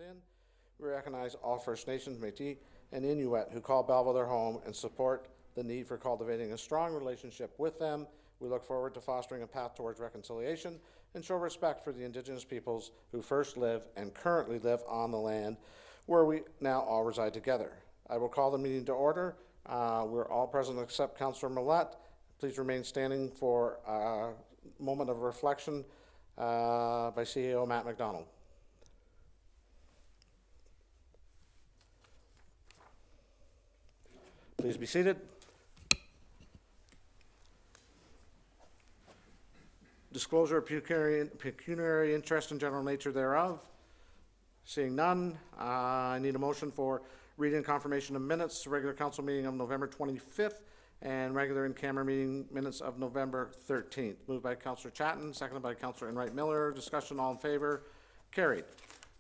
within. We recognize all First Nations, Métis, and Inuit who call Belleville their home and support the need for cultivating a strong relationship with them. We look forward to fostering a path towards reconciliation and show respect for the Indigenous peoples who first live and currently live on the land where we now all reside together. I will call the meeting to order. We're all present except Councillor Millette. Please remain standing for a moment of reflection by CEO Matt McDonald. Please be seated. Disclosure of pecuniary interest and general nature thereof. Seeing none, I need a motion for reading and confirmation of minutes, regular council meeting of November 25th and regular in-camera meeting minutes of November 13th. Moved by Councillor Chatton, seconded by Councillor Enright Miller. Discussion, all in favor? Carried.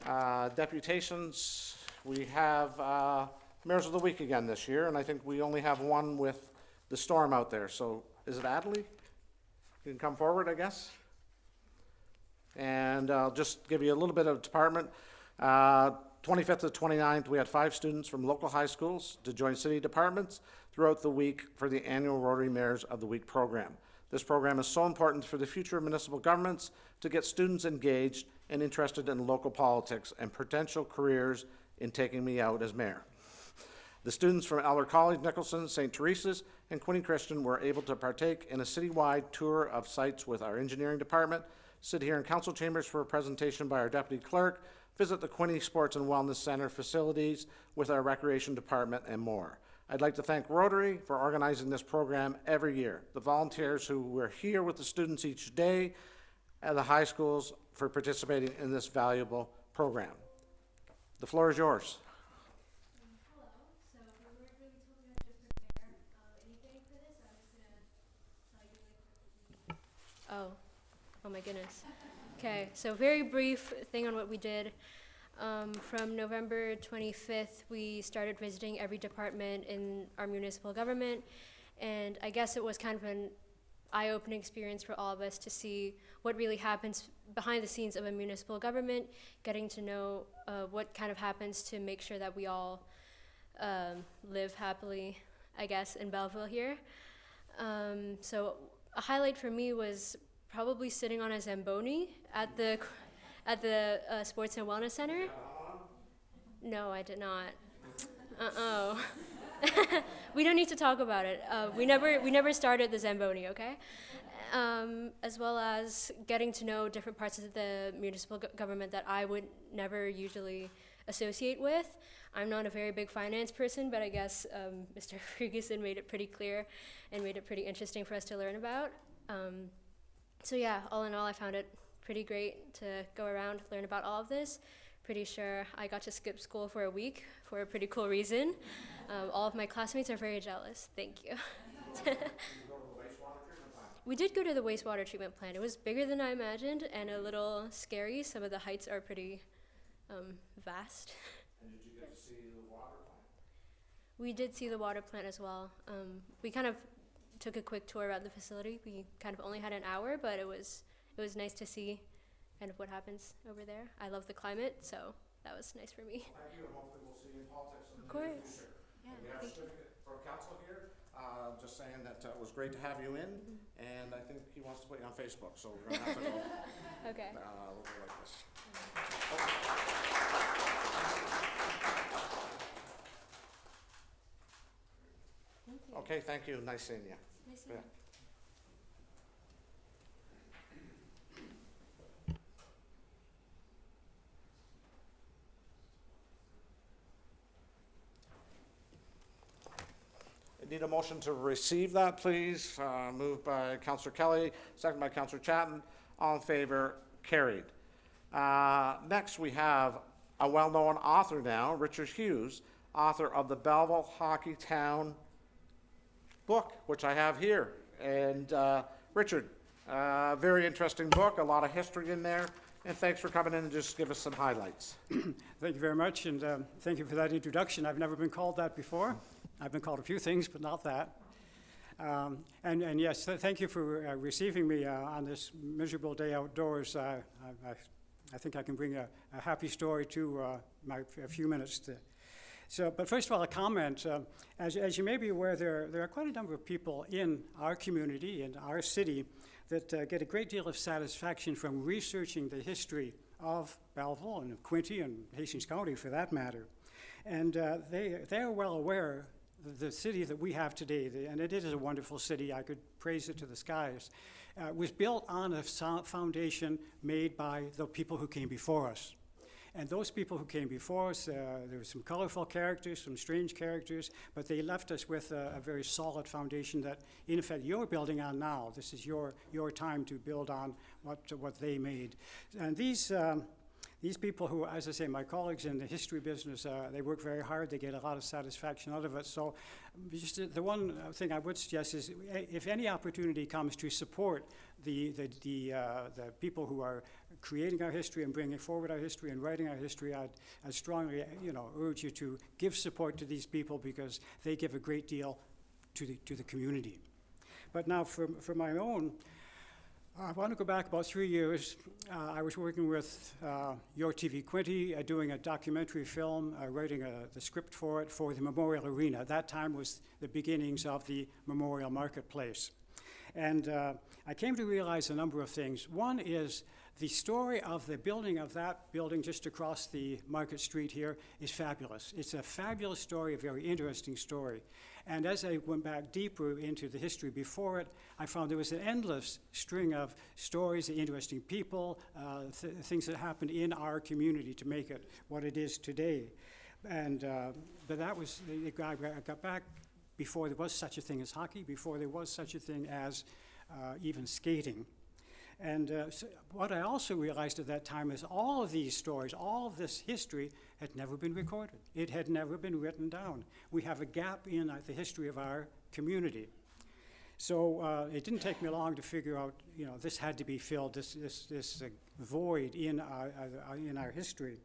Deputations, we have Mayors of the Week again this year, and I think we only have one with the storm out there. So is it Adley? You can come forward, I guess. And I'll just give you a little bit of department. 25th to 29th, we had 5 students from local high schools to join city departments throughout the week for the annual Rotary Mayors of the Week program. This program is so important for the future of municipal governments to get students engaged and interested in local politics and potential careers in taking me out as mayor. The students from Eller College, Nicholson, St. Teresa's, and Quinte Christian were able to partake in a citywide tour of sites with our engineering department, sit here in council chambers for a presentation by our deputy clerk, visit the Quinte Sports and Wellness Center facilities with our recreation department, and more. I'd like to thank Rotary for organizing this program every year, the volunteers who were here with the students each day at the high schools for participating in this valuable program. The floor is yours. Oh my goodness. Okay, so very brief thing on what we did. From November 25th, we started visiting every department in our municipal government, and I guess it was kind of an eye-opening experience for all of us to see what really happens behind the scenes of a municipal government, getting to know what kind of happens to make sure that we all live happily, I guess, in Belleville here. So a highlight for me was probably sitting on a Zamboni at the Sports and Wellness Center. No, I did not. We don't need to talk about it. We never started the Zamboni, okay? As well as getting to know different parts of the municipal government that I would never usually associate with. I'm not a very big finance person, but I guess Mr. Ferguson made it pretty clear and made it pretty interesting for us to learn about. So yeah, all in all, I found it pretty great to go around, learn about all of this. Pretty sure I got to skip school for a week for a pretty cool reason. All of my classmates are very jealous. Thank you. We did go to the wastewater treatment plant. It was bigger than I imagined and a little scary. Some of the heights are pretty vast. And did you get to see the water plant? We did see the water plant as well. We kind of took a quick tour around the facility. We kind of only had an hour, but it was nice to see kind of what happens over there. I love the climate, so that was nice for me. Well, thank you, and hopefully we'll see you in politics in the Of course. near future. Yeah, We have a certificate for council here, just saying that it was great to have you in, and I think he wants to put you on Facebook, so we're gonna have to go. Okay. We'll go like this. Thank you. Okay, thank you. Nice seeing you. Nice seeing you. I need a motion to receive that, please. Moved by Councillor Kelly, second by Councillor Chatton. All in favor? Carried. Next, we have a well-known author now, Richard Hughes, author of the Belleville Hockey Town book, which I have here. And Richard, very interesting book, a lot of history in there. And thanks for coming in and just give us some highlights. Thank you very much, and thank you for that introduction. I've never been called that before. I've been called a few things, but not that. And yes, thank you for receiving me on this miserable day outdoors. I I think I can bring a happy story to a few minutes. But first of all, a comment. As you may be aware, there are quite a number of people in our community, in our city, that get a great deal of satisfaction from researching the history of Belleville and of Quinte and Hastings County, for that matter. And they are well aware the city that we have today, and it is a wonderful city, I could praise it to the skies, was built on a foundation made by the people who came before us. And those people who came before us, there were some colorful characters, some strange characters, but they left us with a very solid foundation that, in effect, you're building on now. This is your time to build on what they made. And these people who, as I say, my colleagues in the history business, they work very hard. They get a lot of satisfaction out of it. So just the one thing I would suggest is if any opportunity comes to support the people who are creating our history and bringing forward our history and writing our history, I'd strongly urge you to give support to these people because they give a great deal to the community. But now for my own, I want to go back about 3 years. I was working with Your TV Quinte, doing a documentary film, writing the script for it for the Memorial Arena. That time was the beginnings of the Memorial Marketplace. And I came to realize a number of things. One is the story of the building of that building just across the Market Street here is fabulous. It's a fabulous story, a very interesting story. And as I went back deeper into the history before it, I found there was an endless string of stories, interesting people, things that happened in our community to make it what it is today. And but that was, I got back before there was such a thing as hockey, before there was such a thing as even skating. And so what I also realized at that time is all of these stories, all of this history had never been recorded. It had never been written down. We have a gap in the history of our community. So it didn't take me long to figure out, this had to be filled, this void in our history.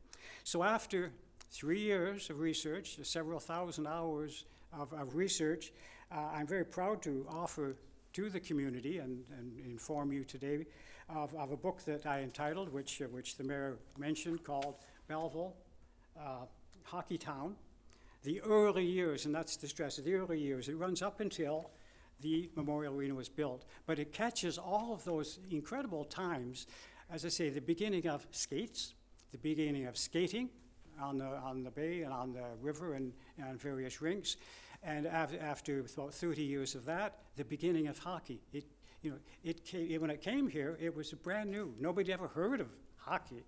So after 3 years of research, several thousand hours of research, I'm very proud to offer to the community and inform you today of a book that I entitled, which the mayor mentioned, called Belleville Hockey Town, the early years, and that's the stress of the early years. It runs up until the Memorial Arena was built, but it catches all of those incredible times, as I say, the beginning of skates, the beginning of skating on the bay and on the river and on various rinks. And after about 30 years of that, the beginning of hockey. When it came here, it was brand new. Nobody ever heard of hockey.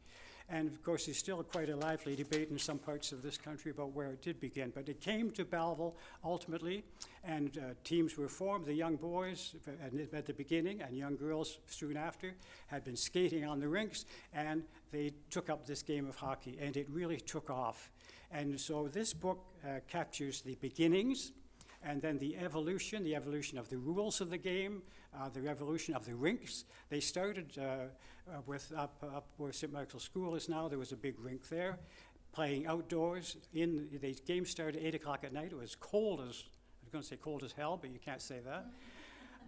And of course, there's still quite a lively debate in some parts of this country about where it did begin. But it came to Belleville ultimately, and teams were formed. The young boys at the beginning and young girls soon after had been skating on the rinks, and they took up this game of hockey, and it really took off. And so this book captures the beginnings, and then the evolution of the rules of the game, the evolution of the rinks. They started with up where St. Michael's School is now. There was a big rink there, playing outdoors. The game started at 8 o'clock at night. It was cold as, I was going to say cold as hell, but you can't say that.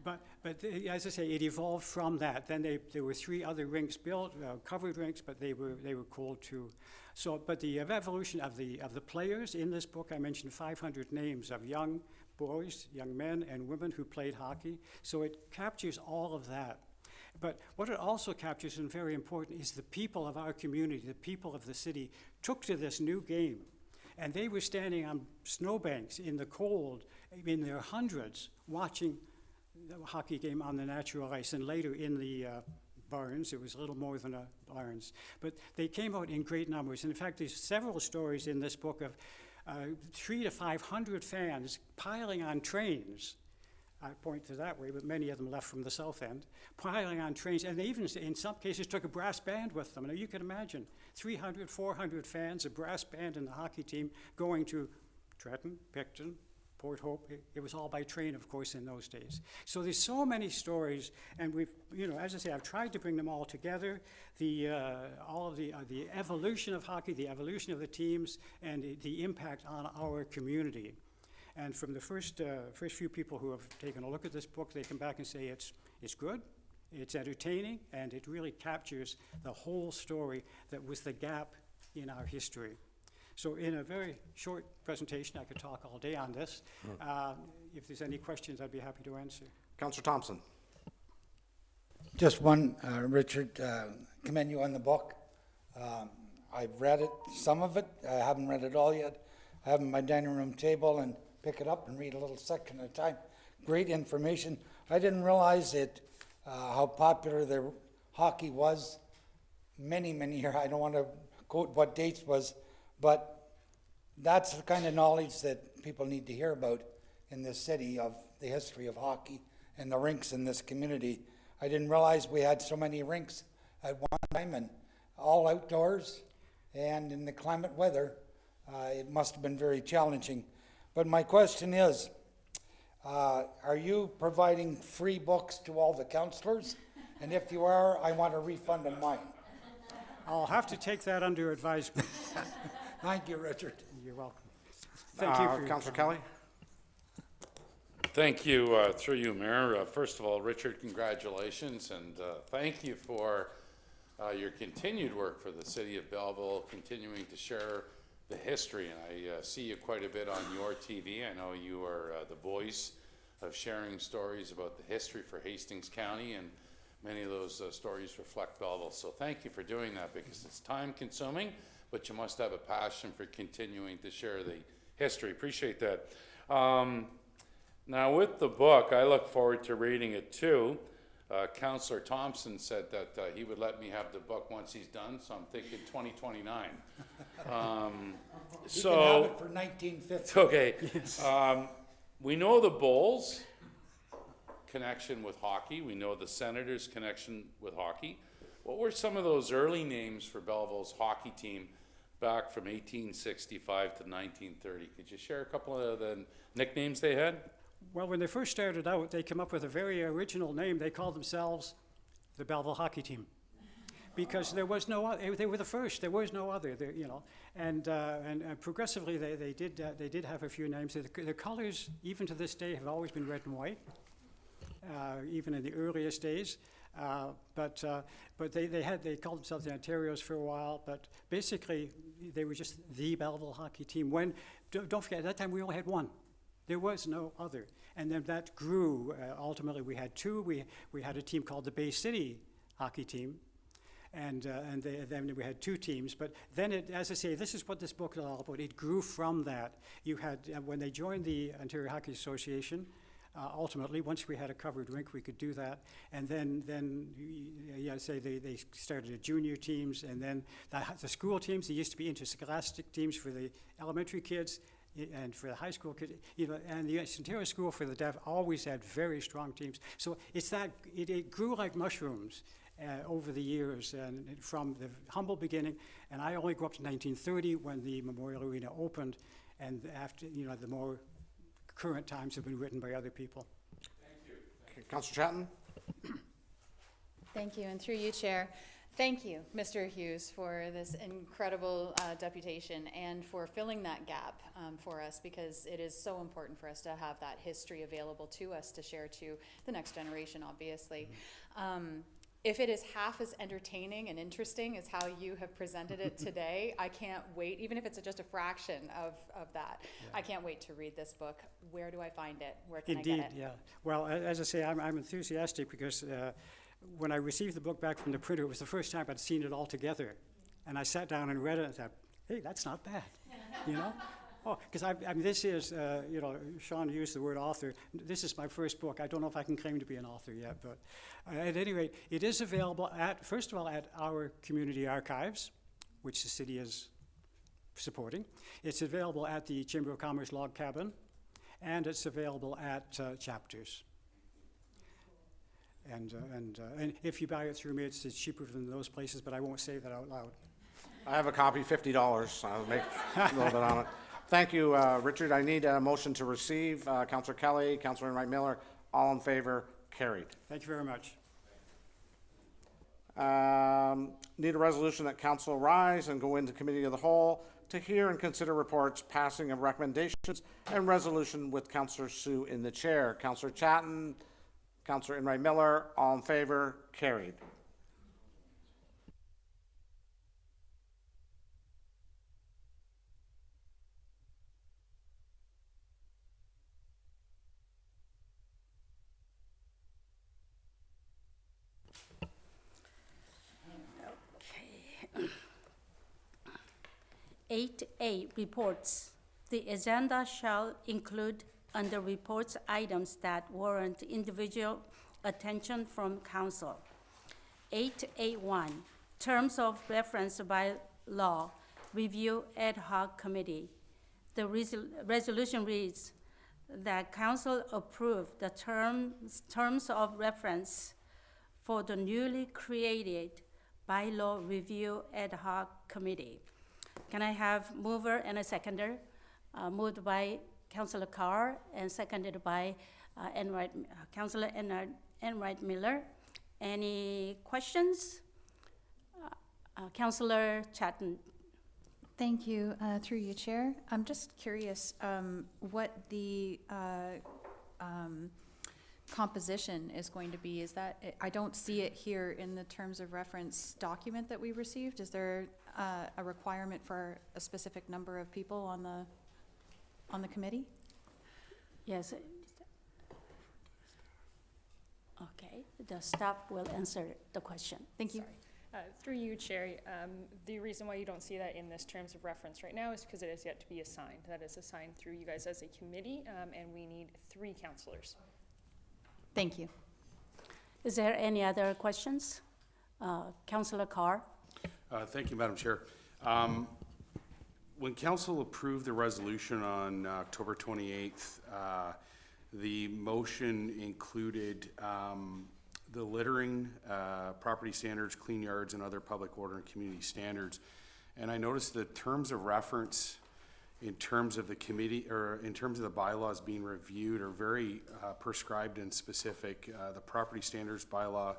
But as I say, it evolved from that. Then there were 3 other rinks built, covered rinks, but they were cold too. So, but the evolution of the players in this book, I mentioned 500 names of young boys, young men and women who played hockey. So it captures all of that. But what it also captures, and very important, is the people of our community, the people of the city, took to this new game. And they were standing on snowbanks in the cold, in their hundreds, watching the hockey game on the natural ice, and later in the barns. It was a little more than a barns. But they came out in great numbers. And in fact, there's several stories in this book of 300 to 500 fans piling on trains. I point to that way, but many of them left from the south end, piling on trains. And they even, in some cases, took a brass band with them. Now, you can imagine 300, 400 fans, a brass band and the hockey team going to Trenton, Picton, Port Hope. It was all by train, of course, in those days. So there's so many stories, and we've, as I say, I've tried to bring them all together. All of the evolution of hockey, the evolution of the teams, and the impact on our community. And from the first few people who have taken a look at this book, they come back and say it's good, It's entertaining, and it really captures the whole story that was the gap in our history. So in a very short presentation, I could talk all day on this. If there's any questions, I'd be happy to answer. Councillor Thompson. Just one, Richard, commend you on the book. I've read it, some of it. I haven't read it all yet. I have it on my dining room table and pick it up and read a little section at a time. Great information. I didn't realize it, how popular the hockey was many, many years. I don't want to quote what dates was, but that's the kind of knowledge that people need to hear about in this city, of the history of hockey and the rinks in this community. I didn't realize we had so many rinks at one time, and all outdoors and in the climate weather. It must have been very challenging. But my question is, are you providing free books to all the councillors? And if you are, I want a refund on mine. I'll have to take that under advisement. Thank you, Richard. You're welcome. Thank you for your Councillor comment. Kelly. Thank you, through you, Mayor. First of all, Richard, congratulations, and thank you for your continued work for the city of Belleville, continuing to share the history. And I see you quite a bit on your TV. I know you are the voice of sharing stories about the history for Hastings County, and many of those stories reflect Belleville. So thank you for doing that, because it's time consuming, but you must have a passion for continuing to share the history. Appreciate that. Now, with the book, I look forward to reading it too. Councillor Thompson said that he would let me have the book once he's done, so I'm thinking 2029. You can have So, it for 1950. okay. We know the Bulls connection with hockey. We know the Senators connection with hockey. What were some of those early names for Belleville's hockey team back from 1865 to 1930? Could you share a couple of the nicknames they had? Well, when they first started out, they came up with a very original name. They called themselves the Belleville Hockey Team, because there was no other. They were the first. There was no other. You know, and progressively they did have a few names. The colors, even to this day, have always been red and white, even in the earliest days. But they called themselves the Ontarios for a while. But basically, they were just the Belleville Hockey Team. Don't forget, at that time we only had one. There was no other. And then that grew. Ultimately, we had two. We had a team called the Bay City Hockey Team, and then we had two teams. But then, as I say, this is what this book is all about. It grew from that. You had, when they joined the Ontario Hockey Association, ultimately, once we had a covered rink, we could do that. And then say they started the junior teams, and then the school teams. They used to be interscholastic teams for the elementary kids, and for the high school kids, and the Ontario School for the Deaf always had very strong teams. So it's that it grew like mushrooms over the years, and from the humble beginning. And I only grew up to 1930 when the Memorial Arena opened, and after the more current times have been written by other people. Thank you. Okay, Councillor Chatton. Thank you, and through you, Chair. Thank you, Mr. Hughes, for this incredible deputation and for filling that gap for us, because it is so important for us to have that history available to us to share to the next generation, obviously. If it is half as entertaining and interesting as how you have presented it today, I can't wait, even if it's just a fraction of that. Yeah. I can't wait to read this book. Where do I find it? Where can I get it? Indeed, yeah. Well, as I say, I'm enthusiastic because when I received the book back from the printer, it was the first time I'd seen it all together. And I sat down and read it and thought, hey, that's not bad, Oh, because I mean, this is, Sean used the word author. This is my first book. I don't know if I can claim to be an author yet, but at any rate, it is available first of all, at our community archives, which the city is supporting. It's available at the Chamber of Commerce log cabin, and it's available at Chapters. And if you buy it through me, it's cheaper than those places, but I won't say that out loud. I have a copy, $50. I'll make a little bit on it. Thank you, Richard. I need a motion to receive. Councillor Kelly, Councillor Wright Miller, all in favor, carried. Thank you very much. Need a resolution that council rise and go into committee of the whole to hear and consider reports, passing of recommendations, and resolution with Councillor Sue in the chair. Councillor Chatton, Counselor Enright Miller, all in favor, carried. Okay. 8A, reports. The agenda shall include under reports items that warrant individual attention from council. 8A1, terms of reference by law, review ad hoc committee. The resolution reads that council approve the terms of reference for the newly created bylaw review ad hoc committee. Can I have mover and a seconder? Moved by Councilor Carr and seconded by Councilor Enright Miller. Any questions? Councilor Chatton. Thank you, through you, Chair. I'm just curious what the composition is going to be. Is that, I don't see it here in the terms of reference document that we received. Is there a requirement for a specific number of people on the committee? Yes. Okay, the staff will answer the question. Thank you. Through you, Chair, the reason why you don't see that in this terms of reference right now is because it is yet to be assigned. That is assigned through you guys as a committee, and we need 3 counselors. Thank you. Is there any other questions? Councilor Carr? Thank you, Madam Chair. When council approved the resolution on October 28th, the motion included the littering, property standards, clean yards, and other public order and community standards. And I noticed the terms of reference in terms of the committee, or in terms of the bylaws being reviewed, are very prescribed and specific. The property standards bylaw,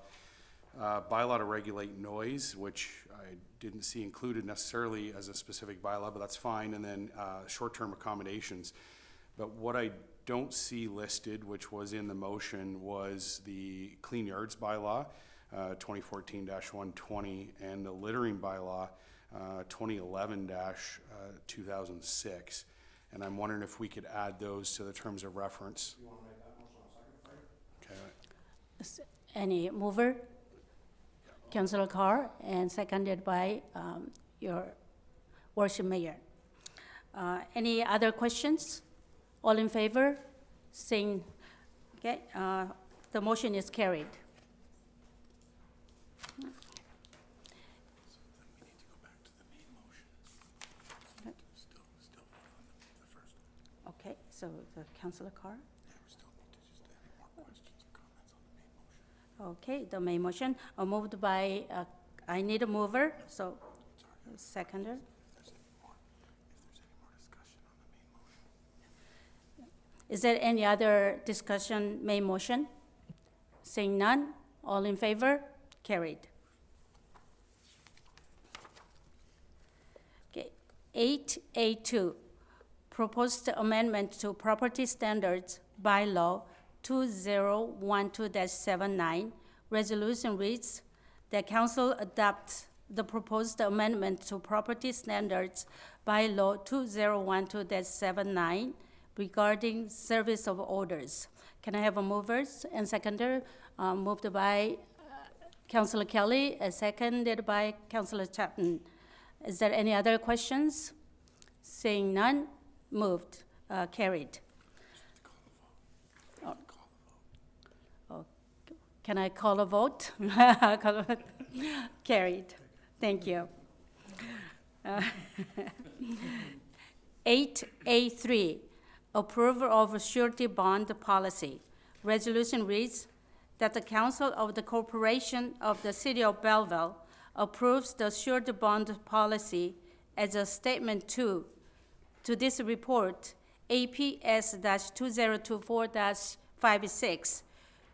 bylaw to regulate noise, which I didn't see included necessarily as a specific bylaw, but that's fine, and then short-term accommodations. But what I don't see listed, which was in the motion, was the clean yards bylaw, 2014-120, and the littering bylaw, 2011-2006. And I'm wondering if we could add those to the terms of reference. You want to make that motion on second? Okay. Any mover? Councilor Carr, and seconded by your worship mayor. Any other questions? All in favor? Saying, okay, the motion is carried. Okay, so the Councilor Carr? Okay, the main motion, moved by, I need a mover, so seconder. Is there any other discussion, main motion? Seeing none, all in favor? Carried. Okay, 8A2, proposed amendment to property standards bylaw 2012-79. Resolution reads, the council adopts the proposed amendment to property standards bylaw 2012-79 regarding service of orders. Can I have a movers and seconder? Moved by Councilor Kelly, seconded by Councilor Chapman. Is there any other questions? Seeing none, moved, carried. Can I call a vote? Carried. Thank you. 8A3, approval of surety bond policy. Resolution reads that the Council of the Corporation of the City of Belleville approves the surety bond policy as a statement to this report, APS-2024-56,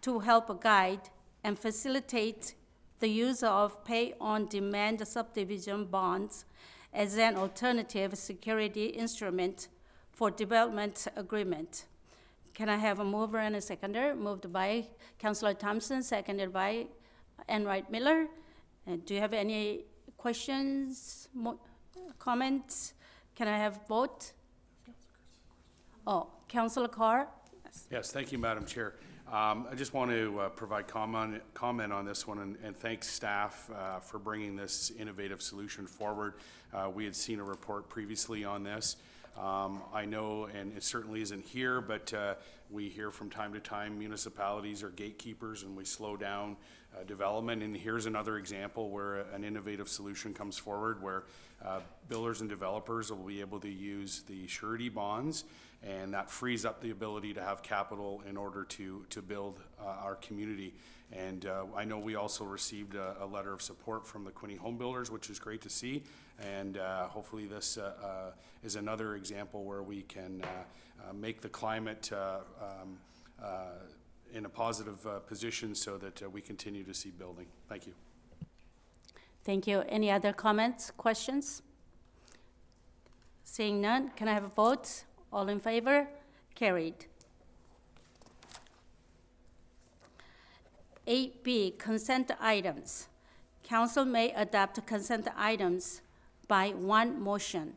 to help guide and facilitate the use of pay-on-demand subdivision bonds as an alternative security instrument for development agreement. Can I have a mover and a seconder? Moved by Councillor Thompson, seconded by Enright Miller. Do you have any questions, comments? Can I have vote? Oh, Councillor Carr? Yes, thank you, Madam Chair. I just want to provide comment on this one and thank staff for bringing this innovative solution forward. We had seen a report previously on this. I know, and it certainly isn't here, but we hear from time to time municipalities are gatekeepers and we slow down development. And here's another example where an innovative solution comes forward where builders and developers will be able to use the surety bonds, and that frees up the ability to have capital in order to build our community. And I know we also received a letter of support from the Quinte Home Builders, which is great to see. And hopefully this is another example where we can make the climate in a positive position so that we continue to see building. Thank you. Thank you. Any other comments, questions? Seeing none, can I have a vote? All in favor? Carried. 8B, consent items. Council may adopt consent items by one motion,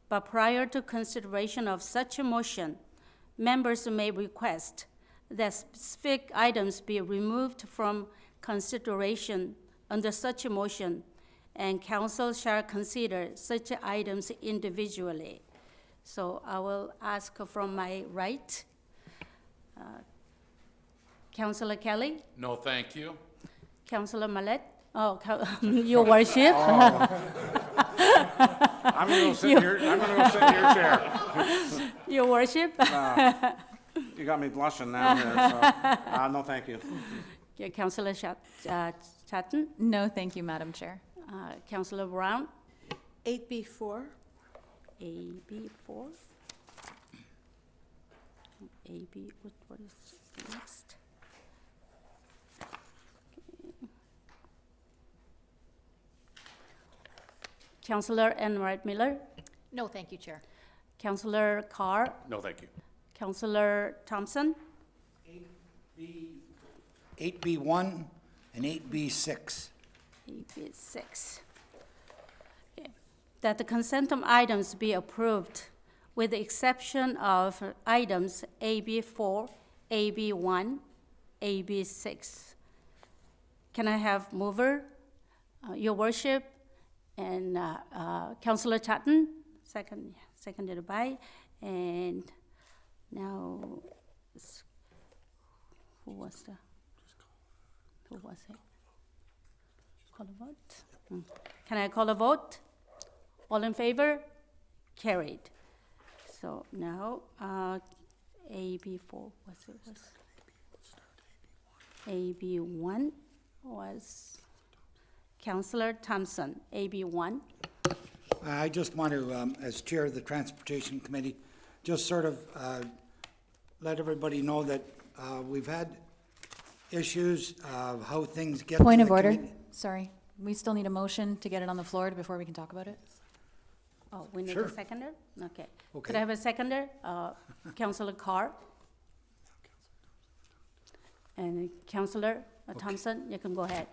but prior to consideration of such a motion, members may request that specific items be removed from consideration under such a motion, and council shall consider such items individually. So I will ask from my right, Councillor Kelly, No, thank you. Councillor Mallet. Oh, Your Worship. I'm gonna go sit in your chair. Your Worship. You got me blushing now here, so, no, thank you. Yeah, Councillor Chatton, No, thank you, Madam Chair. Councillor Brown, 8B4. AB4. AB, what is next? Okay. Councillor Enright Miller, No, thank you, Chair. Councillor Carr, No, thank you. Councillor Thompson, 8B1 and 8B6. AB6. Okay. That the consent items be approved with the exception of items AB4, AB1, AB6. Can I have mover, Your Worship, and Councillor Chatton, seconded by, and now, who was it? Call a vote? Can I call a vote? All in favor? Carried. So now, AB4, AB1 was Councillor Thompson, AB1. I just want to, as chair of the Transportation Committee, just sort of let everybody know that we've had issues of how things get to Point the of order, committee. sorry. We still need a motion to get it on the floor before we can talk about it. Oh, we need Sure. a seconder? Okay. Could Okay. I have a seconder? Councillor Carr? And Councillor Thompson, you can go ahead.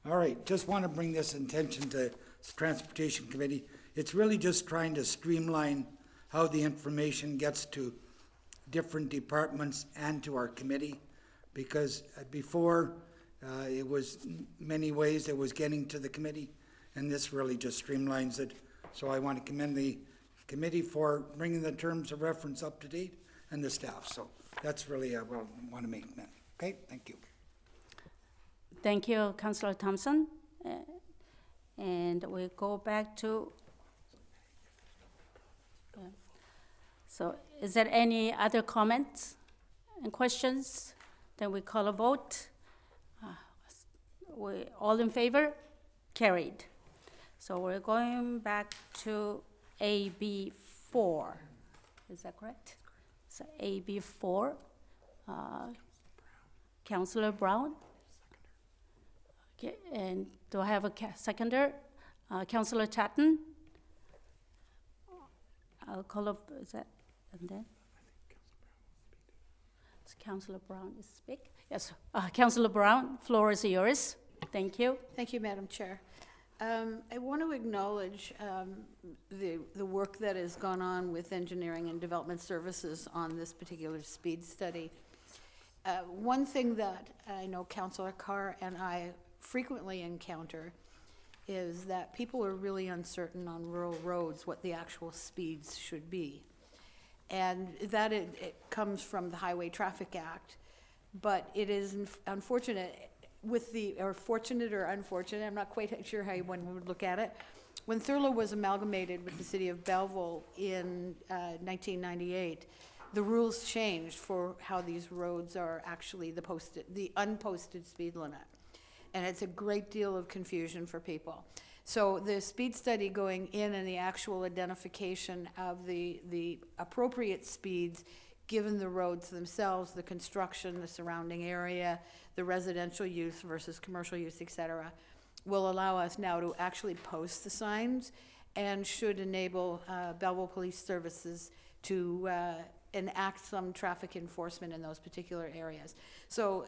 All right, just want to bring this attention to the Transportation Committee. It's really just trying to streamline how the information gets to different departments and to our committee. Because before, it was many ways it was getting to the committee, and this really just streamlines it. So I want to commend the committee for bringing the terms of reference up to date and the staff. So that's really what I want to make that. Okay, thank you. Thank you, Councillor Thompson. And we go back to, so is there any other comments and questions? Then we call a vote. We all in favor? Carried. So we're going back to AB4. Is that correct? So AB4, Councillor Brown? Okay, and do I have a seconder? Councillor Chatton? I'll call up, is that, and then? Councilor Brown is speak? Yes, Councilor Brown, floor is yours. Thank you. Thank you, Madam Chair. I want to acknowledge the work that has gone on with Engineering and Development Services on this particular speed study. One thing that I know Councilor Carr and I frequently encounter is that people are really uncertain on rural roads what the actual speeds should be. And that it comes from the Highway Traffic Act, but it is unfortunate with the, or fortunate or unfortunate, I'm not quite sure how one would look at it. When Thurlow was amalgamated with the city of Belleville in 1998, the rules changed for how these roads are actually the unposted speed limit. And it's a great deal of confusion for people. So the speed study going in and the actual identification of the appropriate speeds, given the roads themselves, the construction, the surrounding area, the residential use versus commercial use, et cetera, will allow us now to actually post the signs and should enable Belleville Police Services to enact some traffic enforcement in those particular areas. So,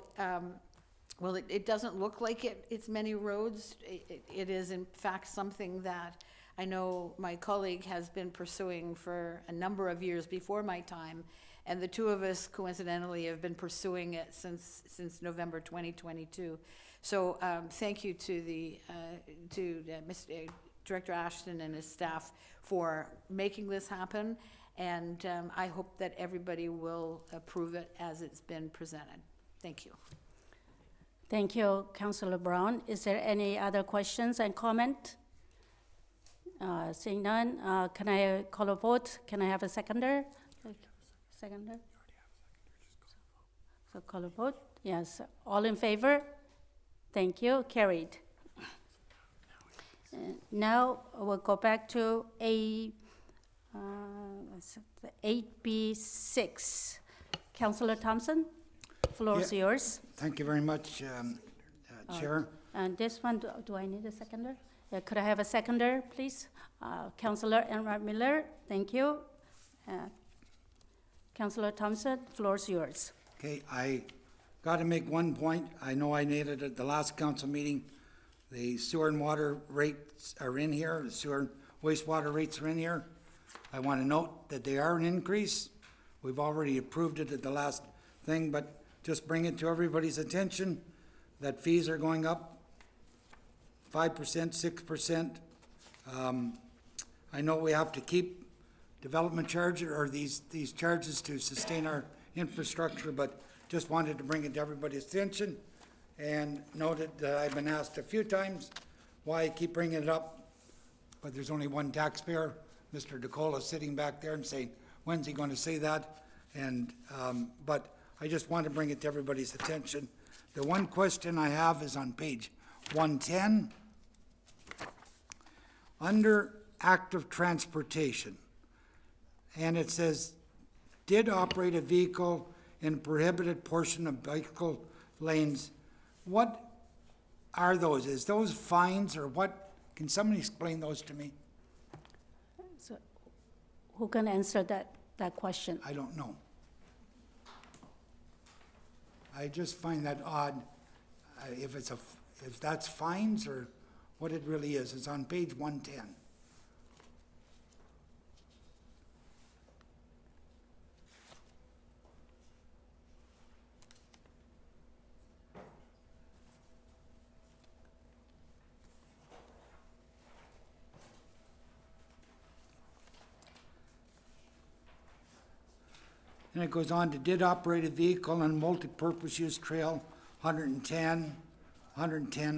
well, it doesn't look like it's many roads. It is in fact something that I know my colleague has been pursuing for a number of years before my time, and the two of us coincidentally have been pursuing it since November 2022. So thank you to Mr. Director Ashton and his staff for making this happen, and I hope that everybody will approve it as it's been presented. Thank you. Thank you, Councilor Brown. Is there any other questions and comment? Seeing none, can I call a vote? Can I have a seconder? Seconder? So call a vote? Yes. All in favor? Thank you. Carried. Now we'll go back to 8B6. Councilor Thompson, floor is yours. Thank you very much, Chair. And this one, do I need a seconder? Yeah, could I have a seconder, please? Councilor Enright Miller, thank you. Councilor Thompson, floor is yours. Okay, I got to make one point. I know I made it at the last council meeting. The sewer and water rates are in here. The sewer and wastewater rates are in here. I want to note that they are an increase. We've already approved it at the last thing, but just bring it to everybody's attention that fees are going up 5%, 6%. I know we have to keep development charges or these charges to sustain our infrastructure, but just wanted to bring it to everybody's attention and noted that I've been asked a few times why I keep bringing it up, but there's only one taxpayer, Mr. DeCola, sitting back there and saying, when's he going to say that? And but I just want to bring it to everybody's attention. The one question I have is on page 110, under active transportation, and it says, did operate a vehicle in prohibited portion of bicycle lanes. What are those? Is those fines or what? Can somebody explain those to me? So who can answer that question? I don't know. I just find that odd, if that's fines or what it really is. It's on page 110. And it goes on to did operate a vehicle on multi-purpose use trail, 110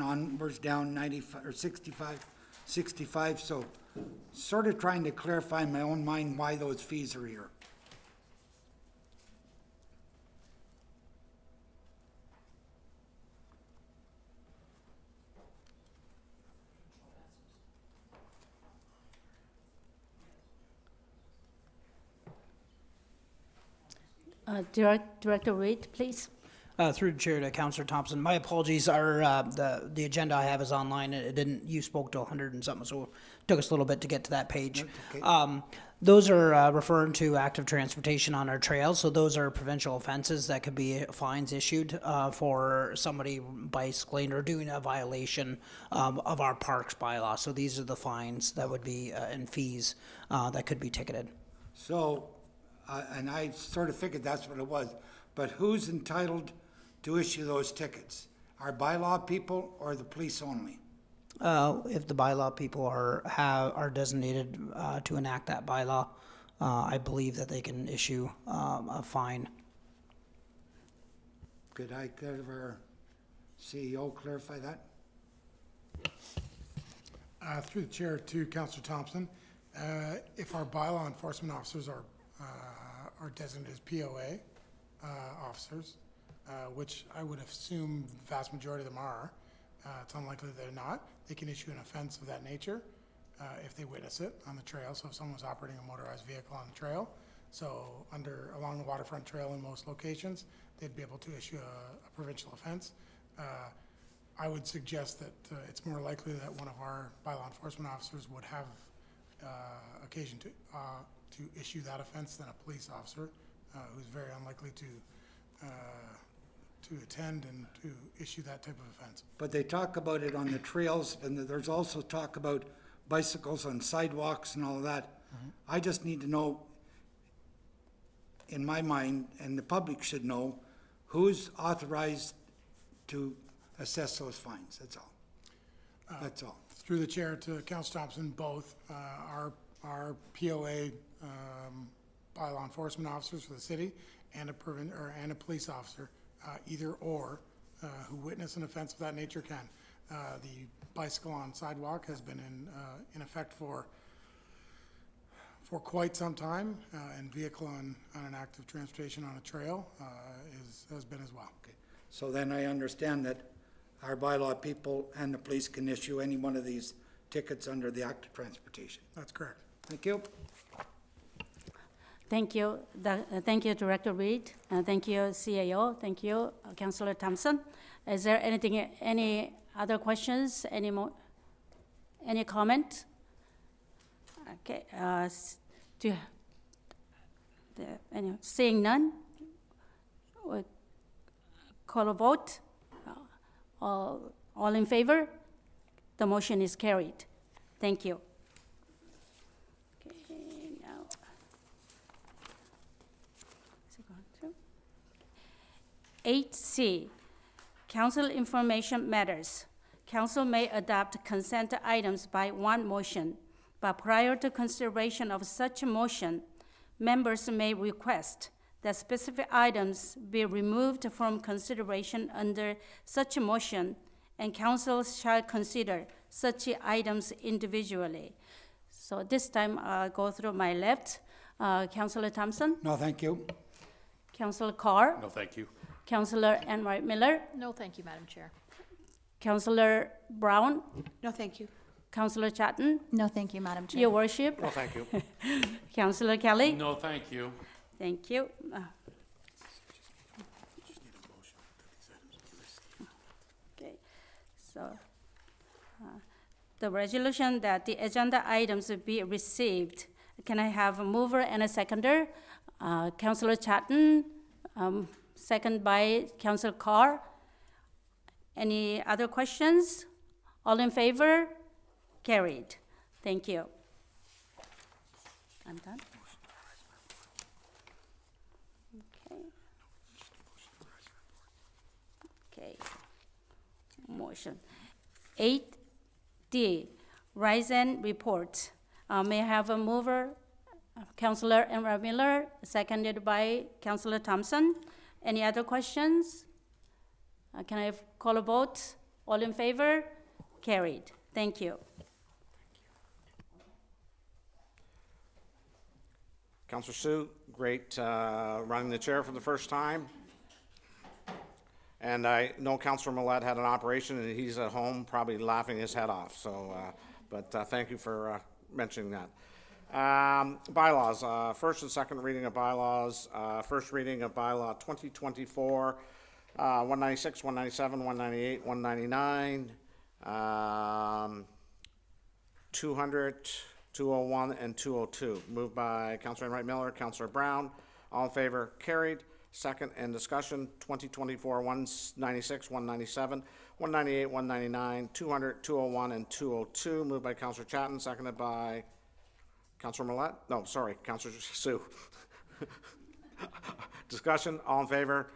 onwards down 95 or 65. So sort of trying to clarify in my own mind why those fees are here. Director Reed, please. Through the chair to Councillor Thompson. My apologies. The agenda I have is online. You spoke to 100 and something, so it took us a little bit to get to that page. Okay. Those are referring to active transportation on our trails. So those are provincial offenses that could be fines issued for somebody bicycling or doing a violation of our parks bylaw. So these are the fines that would be and fees that could be ticketed. So, and I sort of figured that's what it was, but who's entitled to issue those tickets? Our bylaw people or the police only? If the bylaw people are designated to enact that bylaw, I believe that they can issue a fine. Could I, could our CEO clarify that? Through the chair to Councillor Thompson, if our bylaw enforcement officers are designated as POA officers, which I would assume the vast majority of them are, it's unlikely they're not, they can issue an offense of that nature if they witness it on the trail. So if someone was operating a motorized vehicle on the trail, so along the waterfront trail in most locations, they'd be able to issue a provincial offense. I would suggest that it's more likely that one of our bylaw enforcement officers would have occasion to issue that offense than a police officer who's very unlikely to attend and to issue that type of offense. But they talk about it on the trails, and there's also talk about bicycles on sidewalks and all of that. I just need to know, in my mind, and the public should know, who's authorized to assess those fines, that's all. That's all. Through the chair to Councillor Thompson, both our POA bylaw enforcement officers for the city and a police officer, either or, who witness an offense of that nature can. The bicycle on sidewalk has been in effect for quite some time, and vehicle on an active transportation on a trail has been as well. Okay. So then I understand that our bylaw people and the police can issue any one of these tickets under the Act of Transportation. That's correct. Thank you. Thank you. Thank you, Director Reed. Thank you, CAO. Thank you, Councillor Thompson. Is there any other questions? Any comment? Okay. Seeing none, we'll call a vote. All in favor? The motion is carried. Thank you. Okay, now. Is it going through? 8C, Council Information Matters. Council may adopt consent items by one motion, but prior to consideration of such a motion, members may request that specific items be removed from consideration under such a motion, and council shall consider such items individually. So this time, I'll go through my left. Councillor Thompson? No, thank you. Councillor Carr? No, thank you. Councillor Enright Miller? No, thank you, Madam Chair. Councillor Brown? No, thank you. Councillor Chatton? No, thank you, Madam Chair. Your Worship? Well, thank you. Councillor Kelly? No, thank you. Thank you. Okay, so the resolution that the agenda items be received. Can I have a mover and a seconder? Councillor Chatton, second by Councillor Carr. Any other questions? All in favor? Carried. Thank you. I'm done. Okay. Motion. 8D, Risen Report. May I have a mover? Councillor Enright Miller, seconded by Councillor Thompson. Any other questions? Can I call a vote? All in favor? Carried. Thank you. Councillor Sue, great running the chair for the first time. And I know Councillor Millette had an operation and he's at home probably laughing his head off. So, but thank you for mentioning that. Bylaws, first and second reading of bylaws. First reading of bylaw 2024, 196, 197, 198, 199, 200, 201, and 202. Moved by Counselor Enright Miller, Counselor Brown. All in favor, carried. Second and discussion, 2024-196, 197, 198, 199, 200, 201, and 202. Moved by Counselor Chatton, seconded by Counselor Millet. No, sorry, Counselor Sue. Discussion, all in favor,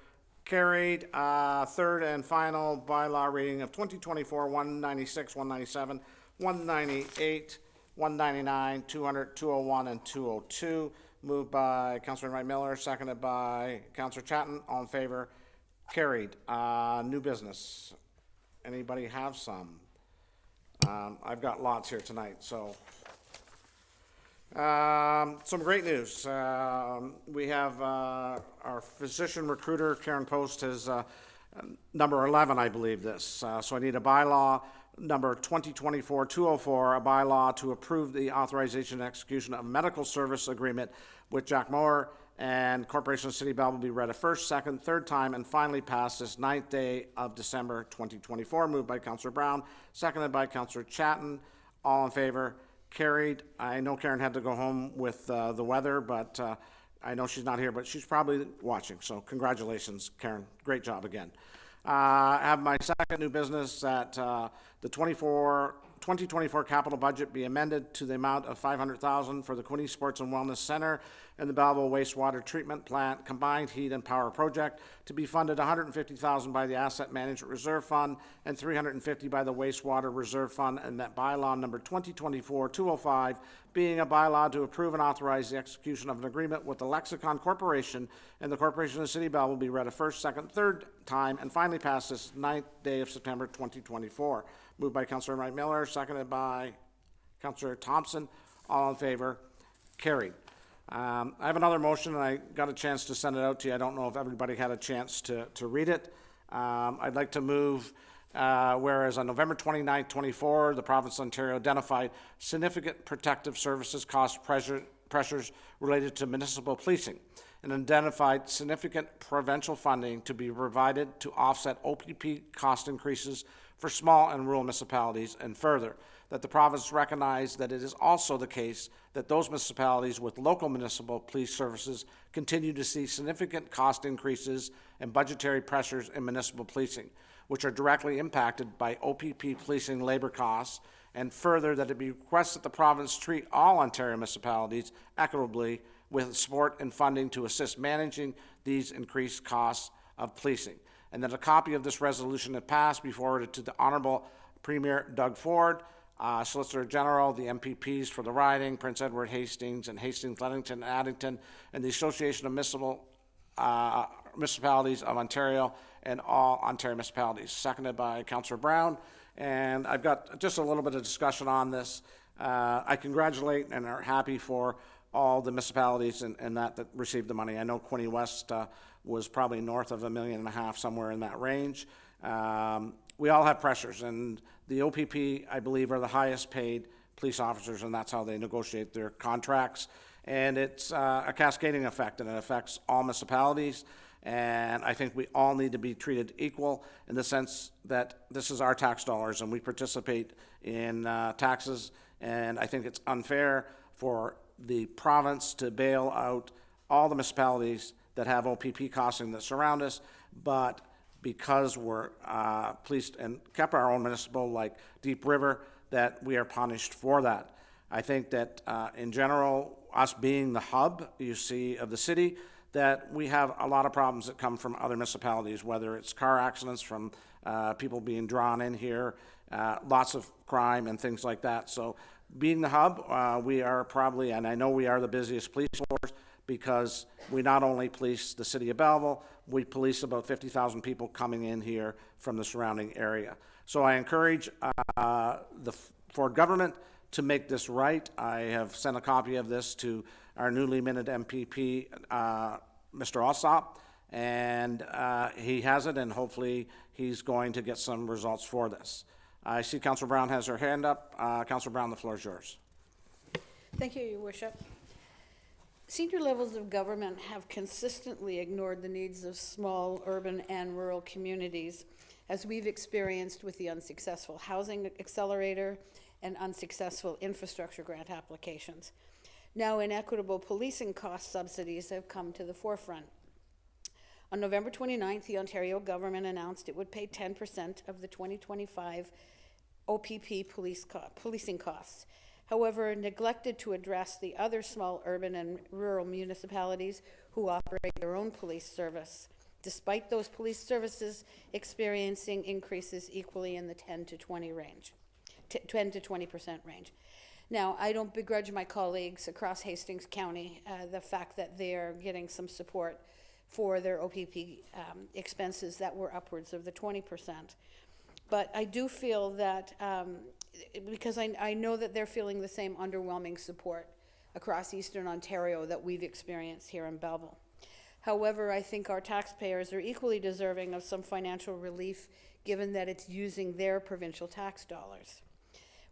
carried. Third and final bylaw reading of 2024-196, 197, 198, 199, 200, 201, and 202. Moved by Counselor Enright Miller, seconded by Counselor Chatton. All in favor, carried. New business. Anybody have some? I've got lots here tonight, so. Some great news. We have our physician recruiter, Karen Post, is number 11, I believe this. So I need a bylaw, number 2024-204, a bylaw to approve the authorization and execution of a medical service agreement with Jack Moore and Corporation of City of Belleville be read a first, second, third time, and finally passed this 9th day of December 2024. Moved by Councillor Brown, seconded by Councillor Chatton. All in favor? Carried. I know Karen had to go home with the weather, but I know she's not here, but she's probably watching. So congratulations, Karen. Great job again. I have my second new business that the 2024 capital budget be amended to the amount of $500,000 for the Quinte Sports and Wellness Center and the Belleville Wastewater Treatment Plant Combined Heat and Power Project to be funded $150,000 by the Asset Management Reserve Fund and $350,000 by the Wastewater Reserve Fund, and that bylaw number 2024-205 being a bylaw to approve and authorize the execution of an agreement with the Lexicon Corporation and the Corporation of the City of Belleville will be read a first, second, third time and finally passed this 9th day of September 2024. Moved by Councillor Enright Miller, seconded by Councillor Thompson. All in favor? Carried. I have another motion, and I got a chance to send it out to you. I don't know if everybody had a chance to read it. I'd like to move, whereas on November 29, 24, the province of Ontario identified significant protective services cost pressures related to municipal policing and identified significant provincial funding to be provided to offset OPP cost increases for small and rural municipalities, and further, that the province recognized that it is also the case that those municipalities with local municipal police services continue to see significant cost increases and budgetary pressures in municipal policing, which are directly impacted by OPP policing labor costs, and further, that it be requested that the province treat all Ontario municipalities equitably with support and funding to assist managing these increased costs of policing, and that a copy of this resolution, if passed, be forwarded to the Honourable Premier Doug Ford, Solicitor General, the MPPs for the riding, Prince Edward Hastings and Hastings, Leadington, Addington, and the Association of Municipalities of Ontario and all Ontario municipalities. Seconded by Councillor Brown. And I've got just a little bit of discussion on this. I congratulate and are happy for all the municipalities and that received the money. I know Quinte West was probably north of $1.5 million, somewhere in that range. We all have pressures, and the OPP, I believe, are the highest paid police officers, and that's how they negotiate their contracts. And it's a cascading effect, and it affects all municipalities. And I think we all need to be treated equal in the sense that this is our tax dollars, and we participate in taxes. And I think it's unfair for the province to bail out all the municipalities that have OPP costing that surround us, but because we're policed and kept our own municipal, like Deep River, that we are punished for that. I think that in general, us being the hub, you see, of the city, that we have a lot of problems that come from other municipalities, whether it's car accidents from people being drawn in here, lots of crime and things like that. So being the hub, we are probably, and I know we are the busiest police force, because we not only police the city of Belleville, we police about 50,000 people coming in here from the surrounding area. So I encourage the Ford government to make this right. I have sent a copy of this to our newly minted MPP, Mr. Alsop, and he has it, and hopefully he's going to get some results for this. I see Councillor Brown has her hand up. Councillor Brown, the floor is yours. Thank you, Your Worship. Senior levels of government have consistently ignored the needs of small urban and rural communities, as we've experienced with the unsuccessful housing accelerator and unsuccessful infrastructure grant applications. Now, inequitable policing cost subsidies have come to the forefront. On November 29th, the Ontario government announced it would pay 10% of the 2025 OPP policing costs. However, neglected to address the other small urban and rural municipalities who operate their own police service, despite those police services experiencing increases equally in the 10 to 20% range. Now, I don't begrudge my colleagues across Hastings County the fact that they're getting some support for their OPP expenses that were upwards of the 20%. But I do feel that, because I know that they're feeling the same underwhelming support across Eastern Ontario that we've experienced here in Belleville. However, I think our taxpayers are equally deserving of some financial relief given that it's using their provincial tax dollars.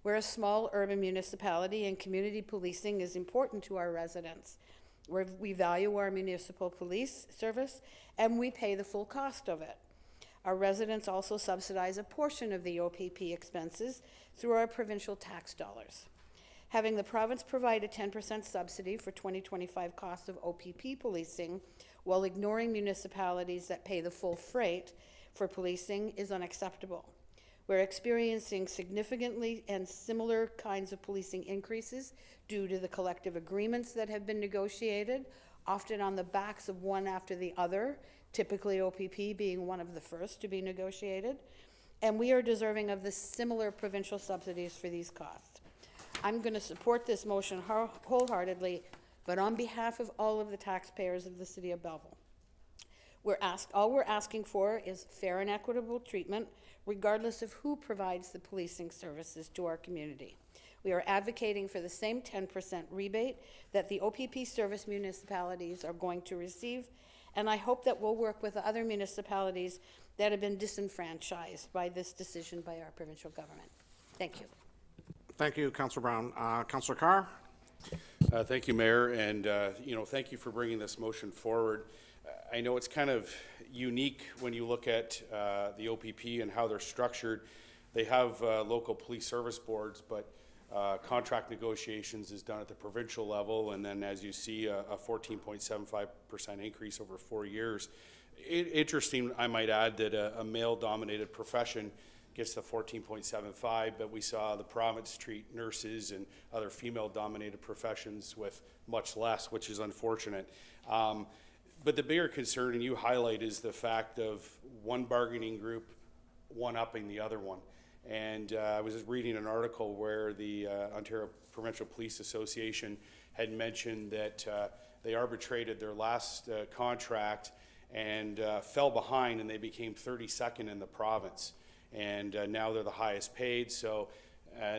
We're a small urban municipality and community policing is important to our residents. We value our municipal police service and we pay the full cost of it. Our residents also subsidize a portion of the OPP expenses through our provincial tax dollars. Having the province provide a 10% subsidy for 2025 costs of OPP policing while ignoring municipalities that pay the full freight for policing is unacceptable. We're experiencing significantly and similar kinds of policing increases due to the collective agreements that have been negotiated, often on the backs of one after the other, typically OPP being one of the first to be negotiated, and we are deserving of the similar provincial subsidies for these costs. I'm going to support this motion wholeheartedly, but on behalf of all of the taxpayers of the City of Belleville. All we're asking for is fair and equitable treatment, regardless of who provides the policing services to our community. We are advocating for the same 10% rebate that the OPP service municipalities are going to receive, and I hope that we'll work with other municipalities that have been disenfranchised by this decision by our provincial government. Thank you. Thank you, Councillor Brown. Councillor Carr? Thank you, Mayor, and thank you for bringing this motion forward. I know it's kind of unique when you look at the OPP and how they're structured. They have local police service boards, but contract negotiations is done at the provincial level, and then as you see, a 14.75% increase over 4 years. Interesting, I might add, that a male-dominated profession gets the 14.75, but we saw the province treat nurses and other female-dominated professions with much less, which is unfortunate. But the bigger concern, and you highlight, is the fact of one bargaining group one-upping the other one. And I was just reading an article where the Ontario Provincial Police Association had mentioned that they arbitrated their last contract and fell behind, and they became 32nd in the province. And now they're the highest paid, so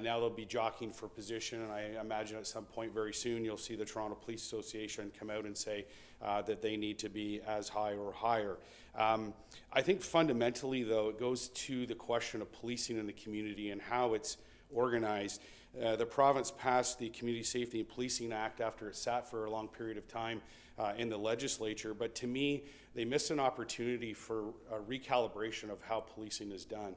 now they'll be jockeying for position, and I imagine at some point very soon you'll see the Toronto Police Association come out and say that they need to be as high or higher. I think fundamentally, though, it goes to the question of policing in the community and how it's organized. The province passed the Community Safety and Policing Act after it sat for a long period of time in the legislature, but to me, they missed an opportunity for a recalibration of how policing is done.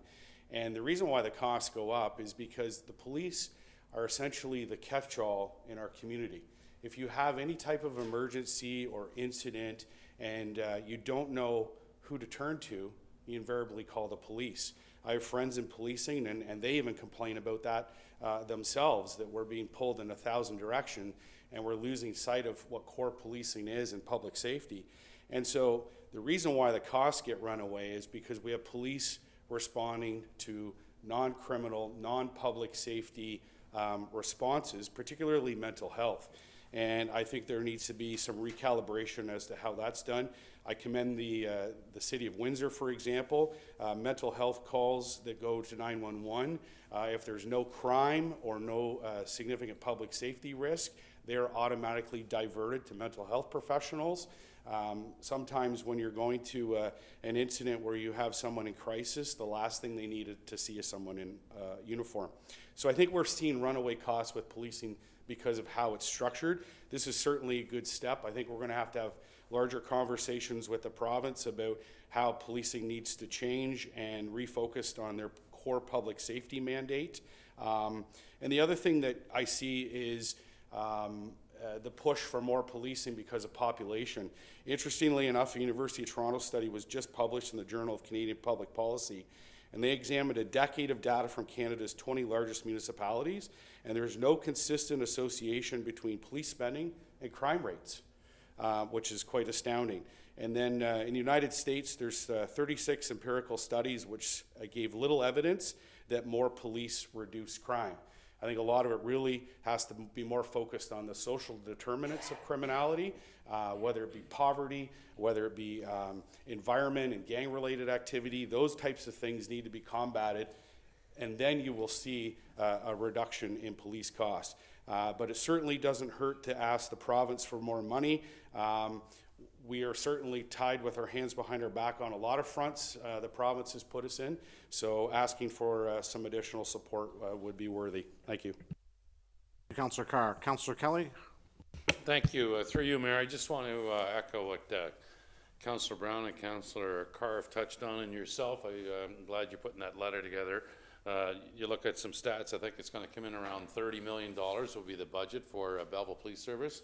And the reason why the costs go up is because the police are essentially the catch-all in our community. If you have any type of emergency or incident and you don't know who to turn to, you invariably call the police. I have friends in policing, and they even complain about that themselves, that we're being pulled in 1,000 directions and we're losing sight of what core policing is in public safety. And so the reason why the costs get run away is because we have police responding to non-criminal, non-public safety responses, particularly mental health. And I think there needs to be some recalibration as to how that's done. I commend the City of Windsor, for example, mental health calls that go to 911. If there's no crime or no significant public safety risk, they are automatically diverted to mental health professionals. Sometimes when you're going to an incident where you have someone in crisis, the last thing they need to see is someone in uniform. So I think we're seeing runaway costs with policing because of how it's structured. This is certainly a good step. I think we're going to have larger conversations with the province about how policing needs to change and refocused on their core public safety mandate. And the other thing that I see is the push for more policing because of population. Interestingly enough, a University of Toronto study was just published in the Journal of Canadian Public Policy, and they examined a decade of data from Canada's 20 largest municipalities, and there is no consistent association between police spending and crime rates, which is quite astounding. And then in the United States, there's 36 empirical studies which gave little evidence that more police reduce crime. I think a lot of it really has to be more focused on the social determinants of criminality, whether it be poverty, whether it be environment and gang-related activity. Those types of things need to be combated, and then you will see a reduction in police costs. But it certainly doesn't hurt to ask the province for more money. We are certainly tied with our hands behind our back on a lot of fronts the province has put us in, so asking for some additional support would be worthy. Thank you. Councillor Carr. Councillor Kelly? Thank you. Through you, Mayor, I just want to echo what Councillor Brown and Councillor Carr have touched on, and yourself. I'm glad you're putting that letter together. You look at some stats, I think it's going to come in around $30 million will be the budget for Belleville Police Service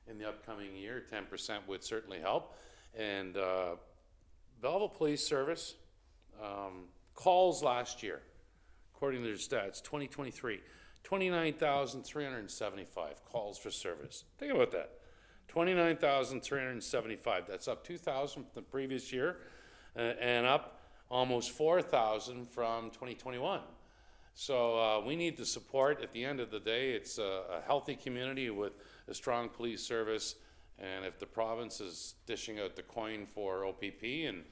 in the upcoming year. 10% would certainly help. And Belleville Police Service calls last year, according to their stats, 2023, 29,375 calls for service. Think about that. 29,375. That's up 2,000 from the previous year and up almost 4,000 from 2021. So we need the support. At the end of the day, it's a healthy community with a strong police service, and if the province is dishing out the coin for OPP, and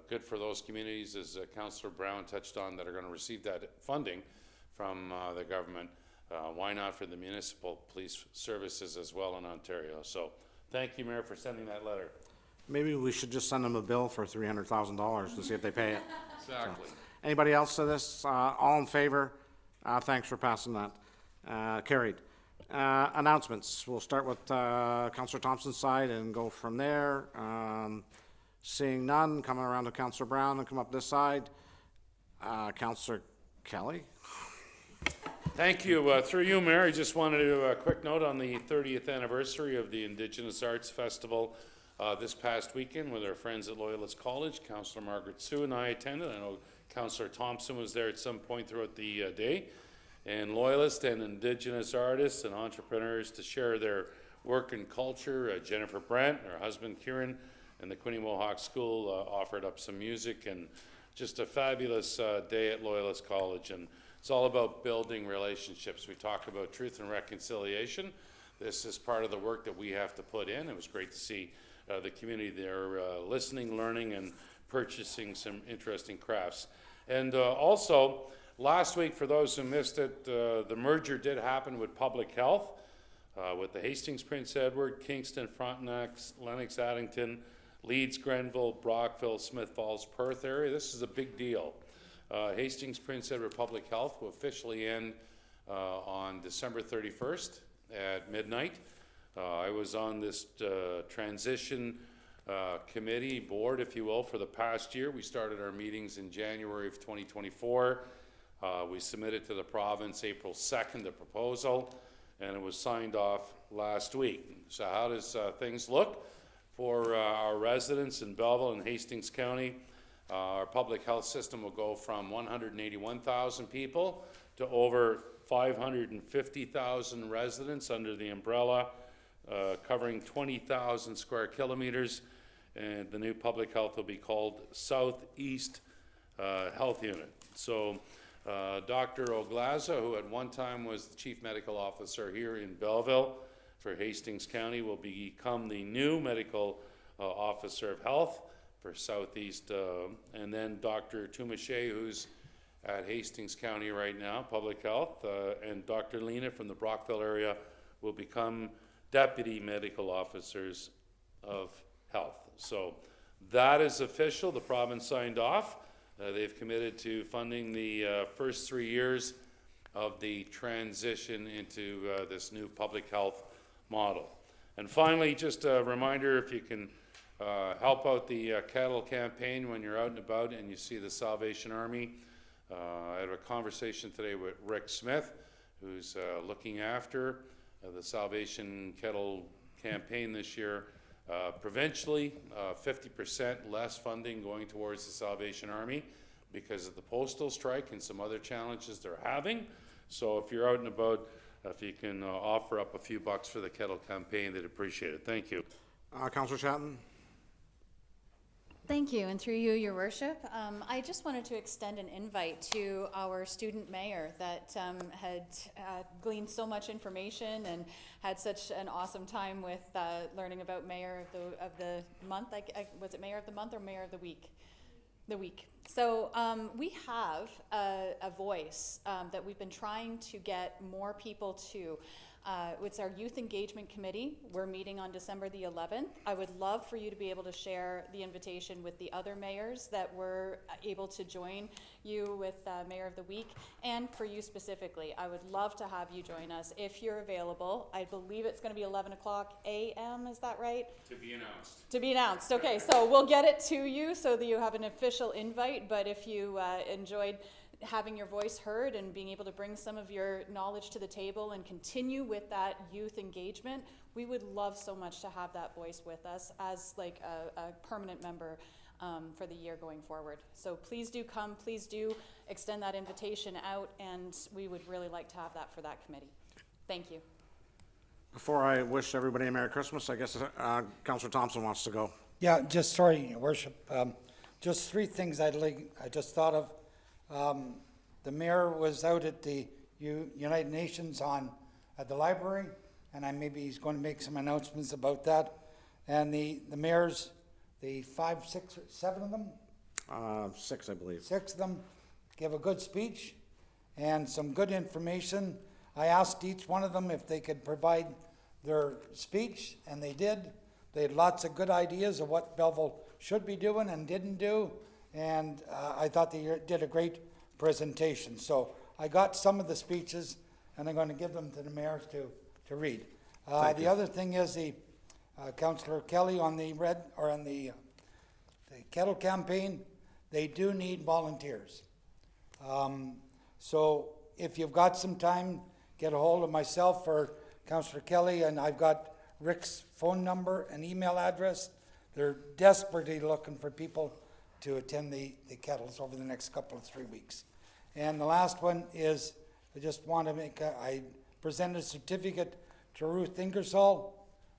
good for those communities, as Councillor Brown touched on, that are going to receive that funding from the government, why not for the municipal police services as well in Ontario? So thank you, Mayor, for sending that letter. Maybe we should just send them a bill for $300,000 to see if they pay it. Exactly. So, anybody else to this? All in favor? Thanks for passing that. Carried. Announcements. We'll start with Councillor Thompson's side and go from there. Seeing none, coming around to Councillor Brown and come up this side. Councillor Kelly? Thank you. Through you, Mayor, I just wanted to a quick note on the 30th anniversary of the Indigenous Arts Festival this past weekend with our friends at Loyalist College. Councillor Margaret Sue and I attended. I know Councillor Thompson was there at some point throughout the day. And Loyalist and Indigenous artists and entrepreneurs to share their work and culture. Jennifer Brandt, her husband Kieran, and the Quinny Mohawk School offered up some music, and just a fabulous day at Loyalist College. And it's all about building relationships. We talk about truth and reconciliation. This is part of the work that we have to put in. It was great to see the community there listening, learning, and purchasing some interesting crafts. And also, last week, for those who missed it, the merger did happen with Public Health, with the Hastings, Prince Edward, Kingston, Frontenac, Lennox, Addington, Leeds, Grenville, Brockville, Smith Falls, Perth area. This is a big deal. Hastings, Prince Edward Public Health will officially end on December 31st at midnight. I was on this transition committee board, if you will, for the past year. We started our meetings in January of 2024. We submitted to the province April 2nd the proposal, and it was signed off last week. So how does things look for our residents in Belleville and Hastings County? Our public health system will go from 181,000 people to over 550,000 residents under the umbrella, covering 20,000 square kilometers. And the new public health will be called Southeast Health Unit. So Dr. Oglaza, who at one time was the Chief Medical Officer here in Belleville for Hastings County, will become the new Medical Officer of Health for Southeast. And then Dr. Tumache, who's at Hastings County right now, Public Health, and Dr. Lena from the Brockville area will become Deputy Medical Officers of Health. So that is official. The province signed off. They've committed to funding the first 3 years of the transition into this new public health model. And finally, just a reminder, if you can help out the cattle campaign when you're out and about and you see the Salvation Army I had a conversation today with Rick Smith, who's looking after the Salvation Kettle campaign this year. Provincially, 50% less funding going towards the Salvation Army because of the postal strike and some other challenges they're having. So if you're out and about, if you can offer up a few bucks for the Kettle campaign, they'd appreciate it. Thank you. Councillor Chapman? Thank you, and through you, your worship, I just wanted to extend an invite to our student mayor that had gleaned so much information and had such an awesome time with learning about mayor of the month. Was it mayor of the month or mayor of the week? The week. So we have a voice that we've been trying to get more people to. It's our Youth Engagement Committee. We're meeting on December the 11th. I would love for you to be able to share the invitation with the other mayors that were able to join you with Mayor of the Week, and for you specifically. I would love to have you join us if you're available. I believe it's going to be 11 o'clock a.m., is that right? To be announced. To be announced. Okay, so we'll get it to you so that you have an official invite, but if you enjoyed having your voice heard and being able to bring some of your knowledge to the table and continue with that youth engagement, we would love so much to have that voice with us as like a permanent member for the year going forward. So please do come, please do extend that invitation out, and we would really like to have that for that committee. Thank you. Before I wish everybody a Merry Christmas, I guess Councillor Thompson wants to go. Yeah, just sorry, Your Worship. Just three things I just thought of. The mayor was out at the United Nations at the library, and maybe he's going to make some announcements about that. And the mayors, the 5, 6, 7 of them? 6, I believe. 6 of them gave a good speech and some good information. I asked each one of them if they could provide their speech, and they did. They had lots of good ideas of what Belleville should be doing and didn't do, and I thought they did a great presentation. So I got some of the speeches, and I'm going to give them to the mayors to read. The other thing is the Councillor Kelly on the the Kettle campaign. They do need volunteers. So if you've got some time, get a hold of myself or Councillor Kelly, and I've got Rick's phone number and email address. They're desperately looking for people to attend the Kettles over the next couple of 3 weeks. And the last one is, I just want to I presented a certificate to Ruth Ingersoll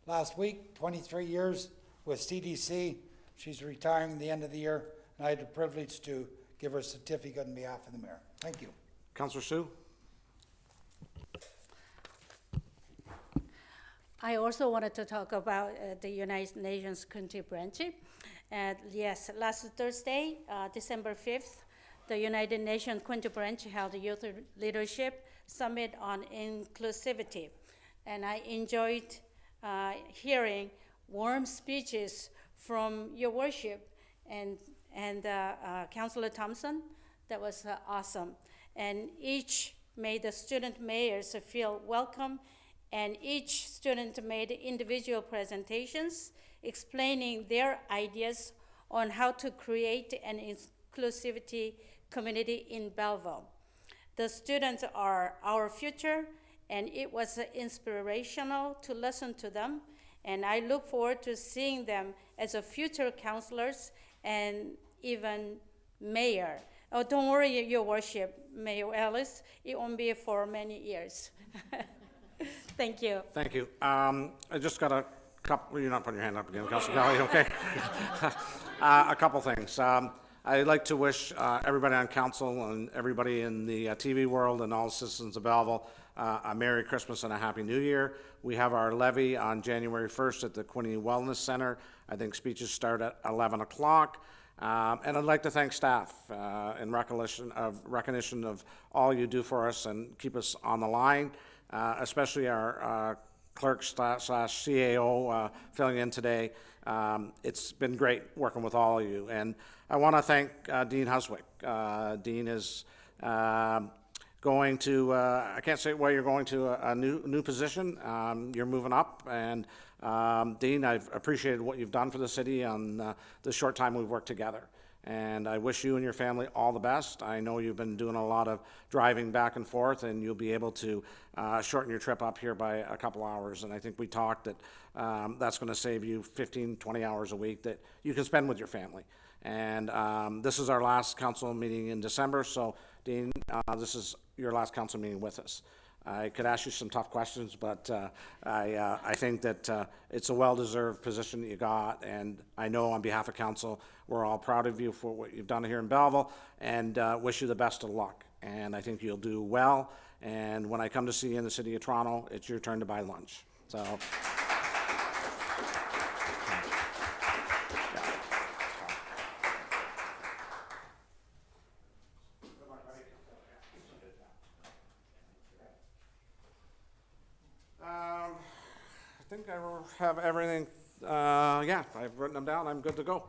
last week, 23 years with CDC. She's retiring at the end of the year, and I had the privilege to give her a certificate on behalf of the mayor. Thank you. Councillor Sue? I also wanted to talk about the United Nations Country Branch. Yes, last Thursday, December 5th, the United Nations Country Branch held a Youth Leadership Summit on Inclusivity. And I enjoyed hearing warm speeches from your worship and Councillor Thompson. That was awesome. And each made the student mayors feel welcome, and each student made individual presentations explaining their ideas on how to create an inclusivity community in Belleville. The students are our future, and it was inspirational to listen to them, and I look forward to seeing them as a future councillors and even mayor. Oh, don't worry, your worship, Mayor Ellis, it won't be for many years. Thank you. Thank you. I just got a couple, you're not putting your hand up again, Councillor Kelly, okay? A couple things. I'd like to wish everybody on council and everybody in the TV world and all citizens of Belleville a Merry Christmas and a Happy New Year. We have our levy on January 1st at the Quinte Wellness Center. I think speeches start at 11 o'clock. And I'd like to thank staff in recognition of all you do for us and keep us on the line, especially our clerk slash CAO filling in today. It's been great working with all of you. And I want to thank Dean Huswick. Dean is going to, I can't say where you're going to, a new position. You're moving up, and Dean, I've appreciated what you've done for the city on the short time we've worked together. And I wish you and your family all the best. I know you've been doing a lot of driving back and forth, and you'll be able to shorten your trip up here by a couple hours. And I think we talked that that's going to save you 15, 20 hours a week that you can spend with your family. And this is our last council meeting in December, so Dean, this is your last council meeting with us. I could ask you some tough questions, but I think that it's a well-deserved position that you got, and I know on behalf of council, we're all proud of you for what you've done here in Belleville, and wish you the best of luck. And I think you'll do well, and when I come to see you in the city of Toronto, it's your turn to buy lunch. So. I think I have everything, yeah, I've written them down, I'm good to go.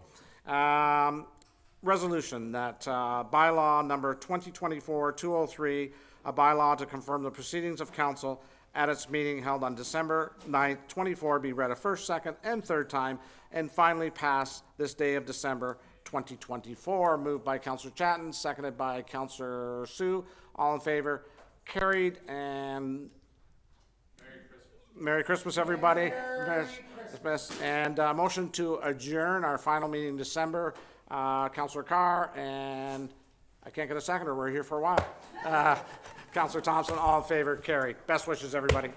Resolution that bylaw number 2024-203, a bylaw to confirm the proceedings of council at its meeting held on December 9th, 24, be read a first, second, and third time, and finally pass this day of December 2024. Moved by Councillor Chatton, seconded by Councillor Sue. All in favor? Carried. And Merry Christmas, everybody. Merry Christmas. And motion to adjourn our final meeting in December. Councillor Carr, and I can't get a seconder. We're here for a while. Councillor Thompson, all in favor, carried. Best wishes, everybody.